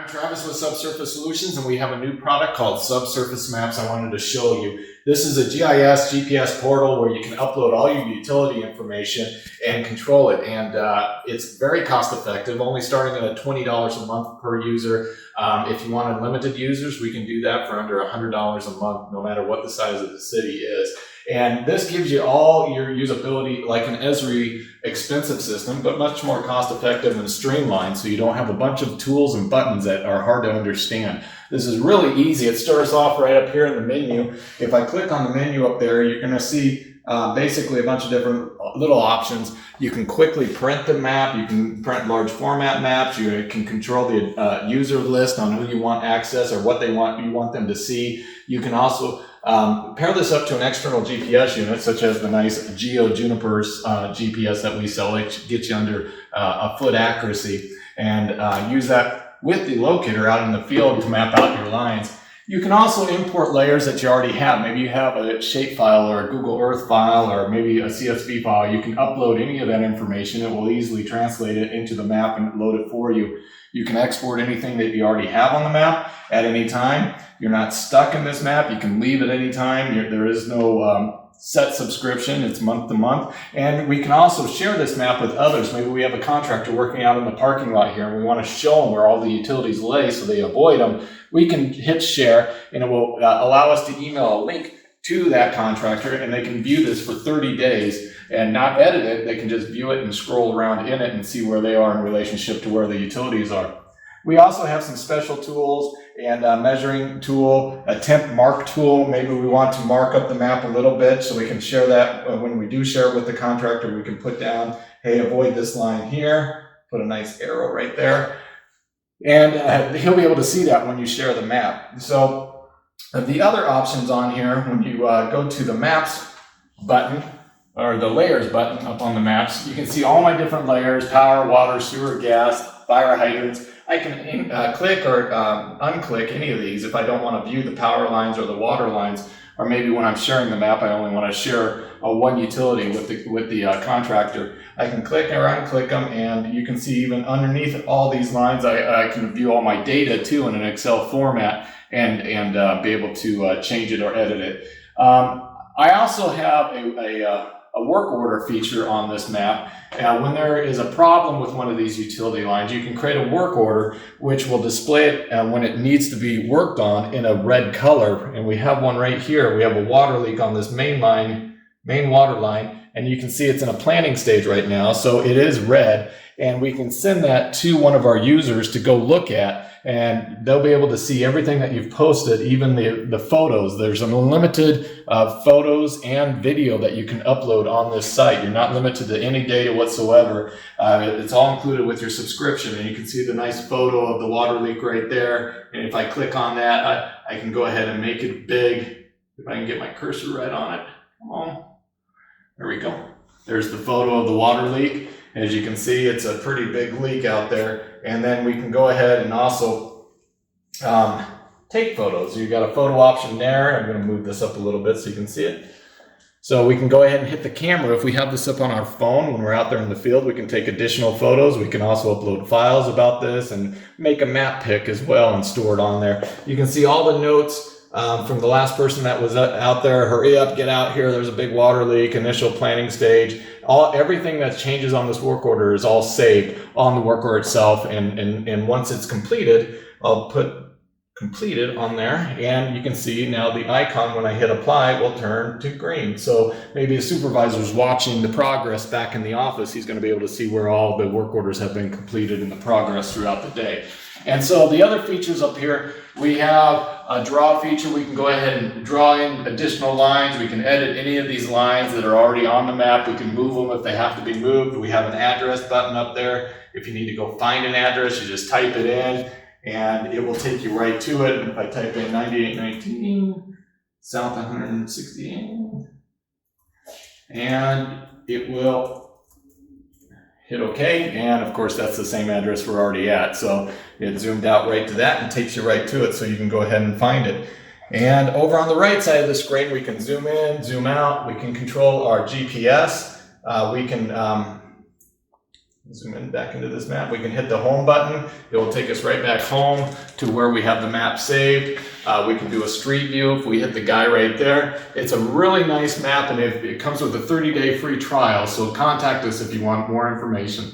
I'm Travis with Subsurface Solutions, and we have a new product called SubsurfaceMaps I wanted to show you. This is a GIS GPS portal where you can upload all your utility information and control it. And it's very cost effective, only starting at $20 a month per user. If you want unlimited users, we can do that for under $100 a month, no matter what the size of the city is. And this gives you all your usability like an Esri expensive system, but much more cost effective and streamlined, so you don't have a bunch of tools and buttons that are hard to understand. This is really easy. It starts off right up here in the menu. If I click on the menu up there, you're going to see basically a bunch of different little options. You can quickly print the map. You can print large format maps. You can control the user list on who you want access or what you want them to see. You can also pair this up to an external GPS unit, such as the nice GeoJuniper's GPS that we sell, which gets you under a foot accuracy, and use that with the locator out in the field to map out your lines. You can also import layers that you already have. Maybe you have a shapefile or a Google Earth file or maybe a CSV file. You can upload any of that information. It will easily translate it into the map and load it for you. You can export anything that you already have on the map at any time. You're not stuck in this map. You can leave at any time. There is no set subscription. It's month to month. And we can also share this map with others. Maybe we have a contractor working out in the parking lot here and we want to show them where all the utilities lay so they avoid them. We can hit share and it will allow us to email a link to that contractor, and they can view this for 30 days and not edit it. They can just view it and scroll around in it and see where they are in relationship to where the utilities are. We also have some special tools and a measuring tool, a temp mark tool. Maybe we want to mark up the map a little bit so we can share that. When we do share it with the contractor, we can put down, hey, avoid this line here, put a nice arrow right there. And he'll be able to see that when you share the map. So the other options on here, when you go to the maps button, or the layers button up on the maps, you can see all my different layers: power, water, sewer, gas, fire hydrants. I can click or unclick any of these if I don't want to view the power lines or the water lines, or maybe when I'm sharing the map, I only want to share one utility with the contractor. I can click or unclick them, and you can see even underneath all these lines, I can view all my data too in an Excel format and be able to change it or edit it. I also have a work order feature on this map. When there is a problem with one of these utility lines, you can create a work order which will display it when it needs to be worked on in a red color. And we have one right here. We have a water leak on this main water line, and you can see it's in a planning stage right now. So it is red, and we can send that to one of our users to go look at, and they'll be able to see everything that you've posted, even the photos. There's unlimited photos and video that you can upload on this site. You're not limited to any data whatsoever. It's all included with your subscription, and you can see the nice photo of the water leak right there. And if I click on that, I can go ahead and make it big. If I can get my cursor right on it. Come on. There we go. There's the photo of the water leak. As you can see, it's a pretty big leak out there. And then we can go ahead and also take photos. You've got a photo option there. I'm going to move this up a little bit so you can see it. So we can go ahead and hit the camera. If we have this up on our phone when we're out there in the field, we can take additional photos. We can also upload files about this and make a map pic as well and store it on there. You can see all the notes from the last person that was out there. Hurry up, get out here. There's a big water leak, initial planning stage. Everything that changes on this work order is all saved on the work order itself. And once it's completed, I'll put completed on there, and you can see now the icon when I hit apply will turn to green. So maybe a supervisor's watching the progress back in the office. He's going to be able to see where all the work orders have been completed and the progress throughout the day. And so the other features up here, we have a draw feature. We can go ahead and draw in additional lines. We can edit any of these lines that are already on the map. We can move them if they have to be moved. We have an address button up there. If you need to go find an address, you just type it in and it will take you right to it. And if I type in 9819 South 168, and it will hit OK, and of course that's the same address we're already at. So it zoomed out right to that and takes you right to it, so you can go ahead and find it. And over on the right side of the screen, we can zoom in, zoom out. We can control our GPS. We can Zoom in back into this map. We can hit the home button. It will take us right back home to where we have the map saved. We can do a street view if we hit the guy right there. It's a really nice map, and it comes with a 30-day free trial, so contact us if you want more information.